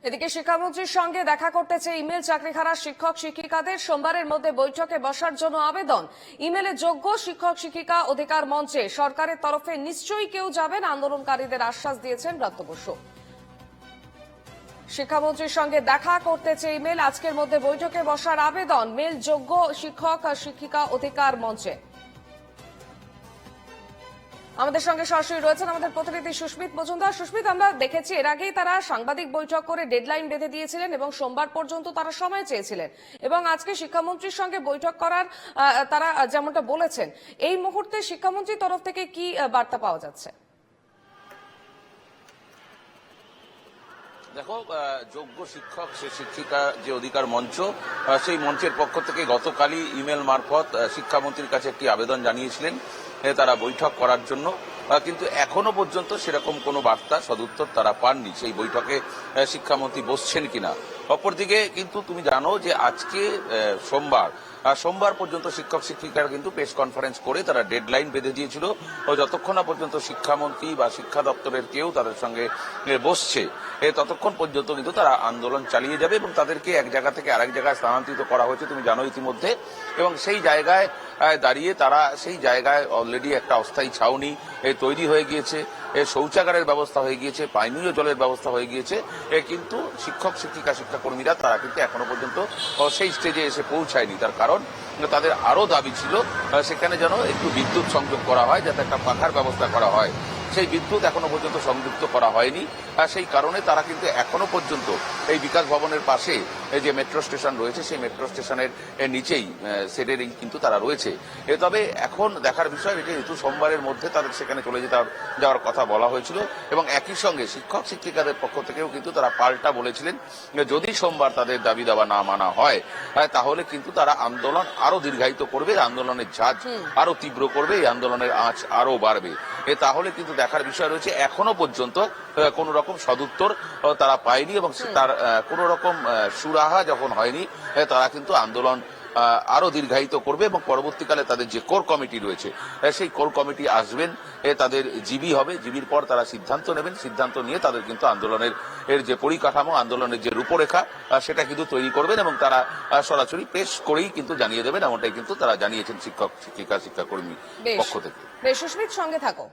এদিকে শিক্ষামন্ত্রীর সঙ্গে দেখা করতে চেয়ে ইমেল চাকরিহারা শিক্ষক শিক্ষিকাদের সোমবারের মধ্যে বৈঠকে বসার জন্য আবেদন। ইমেলে যোগ্য শিক্ষক শিক্ষিকা অধিকার মঞ্চে সরকারের তরফে নিশ্চয়ই কেউ যাবেন, আন্দোলনকারীদের আশ্বাস দিয়েছেন ব্রাত্য বসু। শিক্ষামন্ত্রীর সঙ্গে দেখা করতে চেয়ে ইমেল আজকের মধ্যে বৈঠকে বসার আবেদন, মেল যোগ্য শিক্ষক শিক্ষিকা অধিকার মঞ্চে। আমাদের সঙ্গে সরাসরি রয়েছেন আমাদের প্রতিনিধি সুস্মিত মজুমদার। সুস্মিত, আমরা দেখেছি এর আগেই তারা সাংবাদিক বৈঠক করে ডেডলাইন বেঁধে দিয়েছিলেন এবং সোমবার পর্যন্ত তারা সময় চেয়েছিলেন, এবং আজকে শিক্ষামন্ত্রীর সঙ্গে বৈঠক করার তারা যেমনটা বলেছেন, এই মুহূর্তে শিক্ষামন্ত্রীর তরফ থেকে কি বার্তা পাওয়া যাচ্ছে? দেখো, যোগ্য শিক্ষক শিক্ষিকা যে অধিকার মঞ্চ, সেই মঞ্চের পক্ষ থেকে গতকালই ইমেল মারফত শিক্ষামন্ত্রীর কাছে একটি আবেদন জানিয়েছিলেন তারা বৈঠক করার জন্য, কিন্তু এখনো পর্যন্ত সেরকম কোনো বার্তা সদুত্তর তারা পাননি সেই বৈঠকে শিক্ষামন্ত্রী বসছেন কিনা। অপরদিকে কিন্তু তুমি জানো যে আজকে সোমবার পর্যন্ত শিক্ষক শিক্ষিকারা কিন্তু প্রেস কনফারেন্স করে তারা ডেডলাইন বেঁধে দিয়েছিল, ও যতক্ষণ না পর্যন্ত শিক্ষামন্ত্রী বা শিক্ষা দপ্তরের কেউ তাদের সঙ্গে বসছে ততক্ষণ পর্যন্ত কিন্তু তারা আন্দোলন চালিয়ে যাবে এবং তাদেরকে এক জায়গা থেকে আরেক জায়গায় স্থানান্তরিত করা হয়েছে তুমি জানো ইতিমধ্যে। এবং সেই জায়গায় দাঁড়িয়ে তারা সেই জায়গায় অলরেডি একটা অস্থায়ী ছাউনি তৈরি হয়ে গিয়েছে, শৌচাগারের ব্যবস্থা হয়ে গিয়েছে, পানীয় জলের ব্যবস্থা হয়ে গিয়েছে, কিন্তু শিক্ষক শিক্ষিকা শিক্ষাকর্মীরা তারা কিন্তু এখনো পর্যন্ত সেই স্টেজে এসে পৌঁছায়নি। তার কারণ তাদের আরো দাবি ছিল সেখানে যেন একটু বিদ্যুৎ সংযোগ করা হয়, যাতে একটা পাখার ব্যবস্থা করা হয়। সেই বিদ্যুৎ এখনো পর্যন্ত সংযুক্ত করা হয়নি, সেই কারণে তারা কিন্তু এখনো পর্যন্ত এই বিকাশ ভবনের পাশে যে মেট্রো স্টেশন রয়েছে সেই মেট্রো স্টেশনের নিচেই সেটেরই কিন্তু তারা রয়েছে। তবে এখন দেখার বিষয় যেহেতু সোমবারের মধ্যে তাদের সেখানে চলে যাওয়ার কথা বলা হয়েছিল, এবং একই সঙ্গে শিক্ষক শিক্ষিকাদের পক্ষ থেকেও কিন্তু তারা পাল্টা বলেছিলেন যদি সোমবার তাদের দাবি দাবা না মানা হয় তাহলে কিন্তু তারা আন্দোলন আরো দীর্ঘায়িত করবে, আন্দোলনের ঝাঁজ আরো তীব্র করবে, এই আন্দোলনের আঁচ আরো বাড়বে। তাহলে কিন্তু দেখার বিষয় রয়েছে এখনো পর্যন্ত কোন রকম সদুত্তর তারা পায়নি, এবং তার কোন রকম সুরাহা যখন হয়নি তারা কিন্তু আন্দোলন আরো দীর্ঘায়িত করবে, এবং পরবর্তীকালে তাদের যে কোর কমিটি রয়েছে সেই কোর কমিটি আসবেন, তাদের জিবি হবে, জিবির পর তারা সিদ্ধান্ত নেবেন, সিদ্ধান্ত নিয়ে তাদের কিন্তু আন্দোলনের যে পরিকাঠামো, আন্দোলনের যে রূপরেখা সেটা কিন্তু তৈরি করবেন, এবং তারা সরাসরি পেশ করেই কিন্তু জানিয়ে দেবেন, এমনটাই কিন্তু তারা জানিয়েছেন শিক্ষক শিক্ষিকা শিক্ষাকর্মী পক্ষ থেকে। সুস্মিত, সঙ্গে থাকো।